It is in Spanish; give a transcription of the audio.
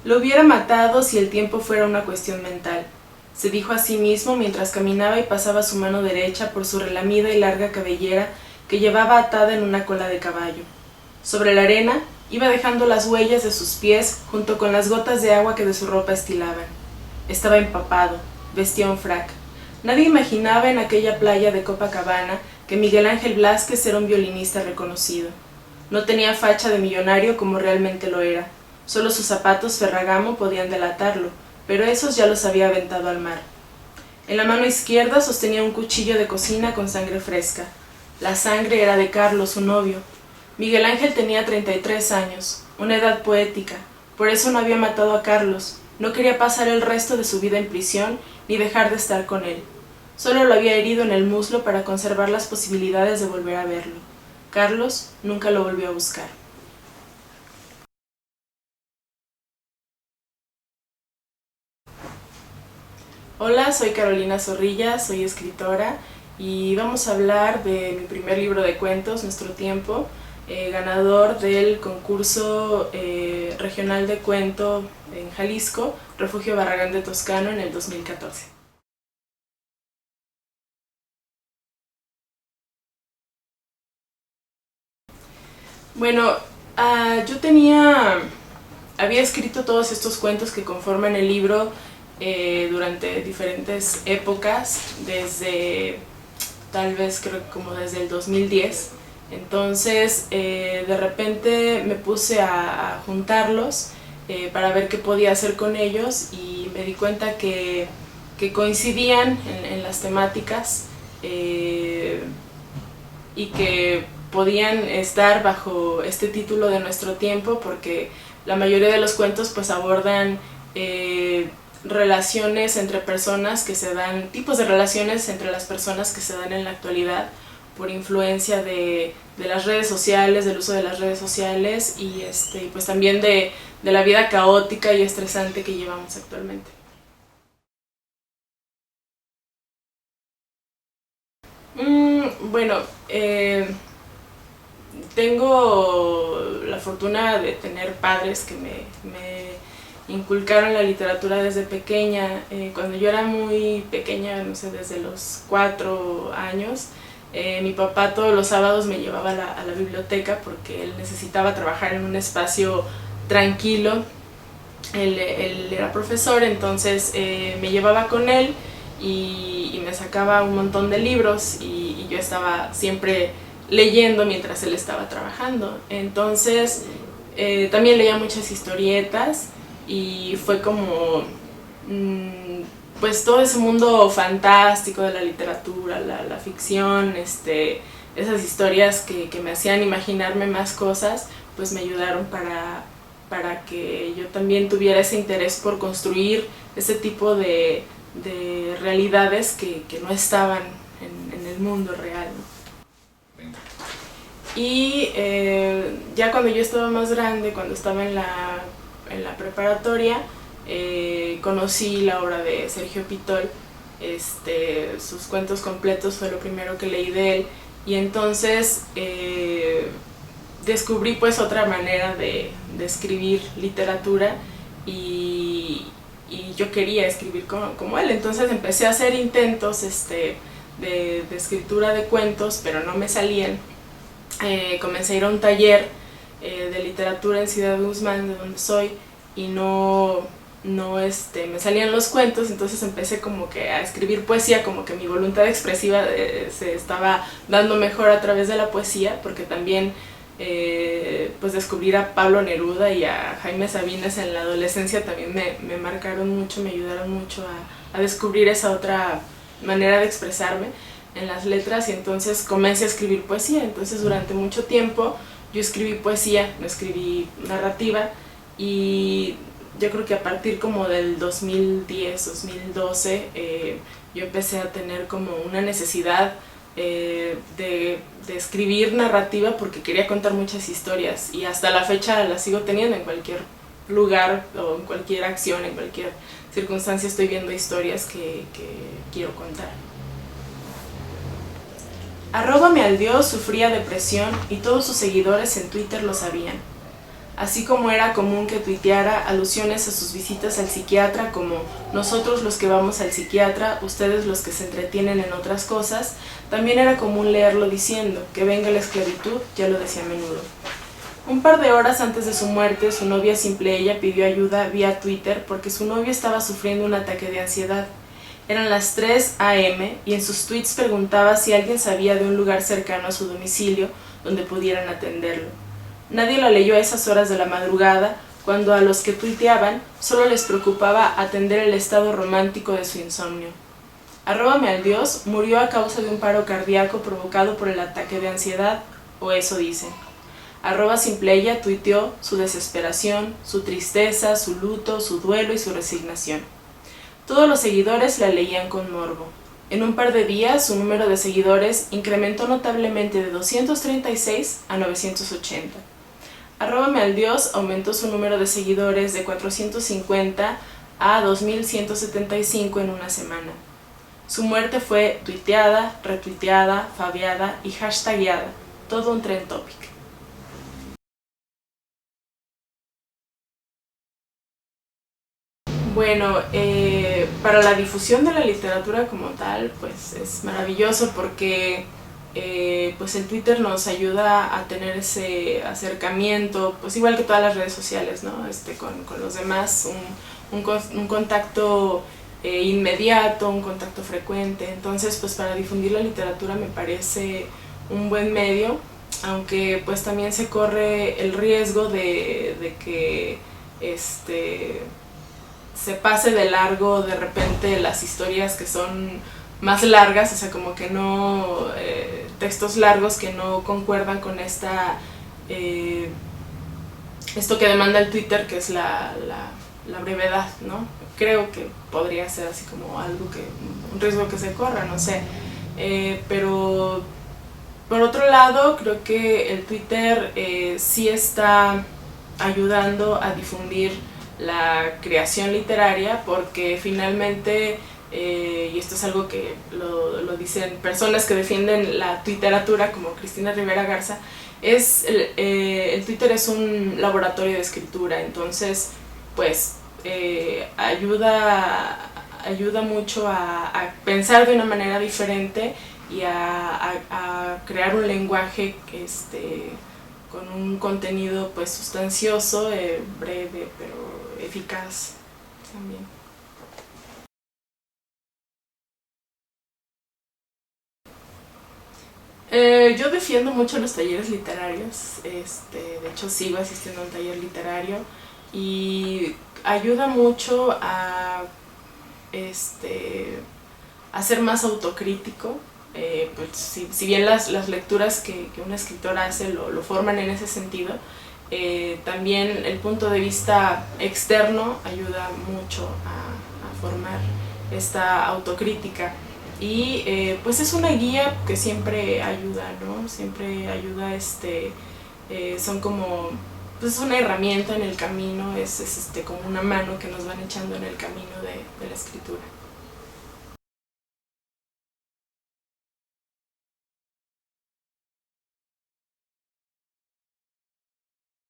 Lo hubiera matado si el tiempo fuera una cuestión mental, se dijo a sí mismo mientras caminaba y pasaba su mano derecha por su relamida y larga cabellera que llevaba atada en una cola de caballo. Sobre la arena iba dejando las huellas de sus pies junto con las gotas de agua que de su ropa estilaban. Estaba empapado, vestía un frac. Nadie imaginaba en aquella playa de Copacabana que Miguel Ángel Blázquez era un violinista reconocido. No tenía facha de millonario como realmente lo era. Solo sus zapatos Ferragamo podían delatarlo, pero esos ya los había aventado al mar. En la mano izquierda sostenía un cuchillo de cocina con sangre fresca. La sangre era de Carlos, su novio. Miguel Ángel tenía 33 años, una edad poética. Por eso no había matado a Carlos. No quería pasar el resto de su vida en prisión ni dejar de estar con él. Solo lo había herido en el muslo para conservar las posibilidades de volver a verlo. Carlos nunca lo volvió a buscar. Hola, soy Carolina Zorrilla, soy escritora y vamos a hablar de mi primer libro de cuentos, Nuestro Tiempo, ganador del concurso regional de cuento en Jalisco, Refugio Barragán de Toscano, en el 2014. Bueno, yo había escrito todos estos cuentos que conforman el libro durante diferentes épocas, desde tal vez creo que como desde el 2010. Entonces de repente me puse a juntarlos para ver qué podía hacer con ellos y me di cuenta que coincidían en las temáticas y que podían estar bajo este título de Nuestro Tiempo porque la mayoría de los cuentos pues abordan relaciones entre personas que se dan, tipos de relaciones entre las personas que se dan en la actualidad por influencia de las redes sociales, del uso de las redes sociales y pues también de la vida caótica y estresante que llevamos actualmente. Bueno, tengo la fortuna de tener padres que me inculcaron la literatura desde pequeña. Cuando yo era muy pequeña, no sé, desde los 4 años, mi papá todos los sábados me llevaba a la biblioteca porque él necesitaba trabajar en un espacio tranquilo. Él era profesor, entonces me llevaba con él y me sacaba un montón de libros y yo estaba siempre leyendo mientras él estaba trabajando. Entonces también leía muchas historietas y fue como pues todo ese mundo fantástico de la literatura, la ficción, esas historias que me hacían imaginarme más cosas, pues me ayudaron para que yo también tuviera ese interés por construir ese tipo de realidades que no estaban en el mundo real, ¿no? Y ya cuando yo estaba más grande, cuando estaba en la preparatoria, conocí la obra de Sergio Pitol. Sus cuentos completos fue lo primero que leí de él y entonces descubrí pues otra manera de escribir literatura y yo quería escribir como él, entonces empecé a hacer intentos de escritura de cuentos, pero no me salían. Comencé a ir a un taller de literatura en Ciudad Guzmán, de donde soy, y no me salían los cuentos, entonces empecé como que a escribir poesía, como que mi voluntad expresiva se estaba dando mejor a través de la poesía, porque también pues descubrir a Pablo Neruda y a Jaime Sabines en la adolescencia también me marcaron mucho, me ayudaron mucho a descubrir esa otra manera de expresarme en las letras y entonces comencé a escribir poesía. Entonces durante mucho tiempo yo escribí poesía, no escribí narrativa y yo creo que a partir como del 2010, 2012 yo empecé a tener como una necesidad de escribir narrativa porque quería contar muchas historias y hasta la fecha las sigo teniendo en cualquier lugar o en cualquier acción, en cualquier circunstancia estoy viendo historias que quiero contar. @mealdios sufría depresión y todos sus seguidores en Twitter lo sabían. así como era común que tuiteara alusiones a sus visitas al psiquiatra como nosotros los que vamos al psiquiatra, ustedes los que se entretienen en otras cosas, también era común leerlo diciendo que venga la esclavitud, ya lo decía a menudo. Un par de horas antes de su muerte, su novia Simpleella pidió ayuda vía Twitter porque su novio estaba sufriendo un ataque de ansiedad. Eran las 3 a.m. y en sus tweets preguntaba si alguien sabía de un lugar cercano a su domicilio donde pudieran atenderlo. Nadie lo leyó a esas horas de la madrugada, cuando a los que tuiteaban solo les preocupaba atender el estado romántico de su insomnio. @mealdios murió a causa de un paro cardíaco provocado por el ataque de ansiedad, o eso dicen. @Simpleella tuiteó su desesperación, su tristeza, su luto, su duelo y su resignación. Todos los seguidores la leían con morbo. En un par de días, su número de seguidores incrementó notablemente de 236 a 980. @mealdios aumentó su número de seguidores de 450 a 2175 en una semana. Su muerte fue tuiteada, retuiteada, fabeada y hashtagueada, todo un trend topic. Bueno, para la difusión de la literatura como tal, pues es maravilloso porque pues el Twitter nos ayuda a tener ese acercamiento, pues igual que todas las redes sociales, ¿no? Con los demás, un contacto inmediato, un contacto frecuente. Entonces, pues para difundir la literatura me parece un buen medio, aunque pues también se corre el riesgo de que se pase de largo de repente las historias que son más largas, o sea, como que no, textos largos que no concuerdan con esto que demanda el Twitter, que es la brevedad, ¿no? Creo que podría ser así como algo un riesgo que se corra, no sé, pero por otro lado creo que el Twitter sí está ayudando a difundir la creación literaria, porque finalmente, y esto es algo que lo dicen personas que defienden la tuiteratura como Cristina Rivera Garza, el Twitter es un laboratorio de escritura, entonces pues ayuda mucho a pensar de una manera diferente y a crear un lenguaje con un contenido pues sustancioso, breve pero eficaz también. Yo defiendo mucho los talleres literarios, de hecho sigo asistiendo a un taller literario y ayuda mucho a ser más autocrítico. Pues si bien las lecturas que un escritor hace lo forman en ese sentido, también el punto de vista externo ayuda mucho a formar esta autocrítica y pues es una guía que siempre ayuda, ¿no? Siempre ayuda, son como, pues es una herramienta en el camino, es como una mano que nos van echando en el camino de la escritura.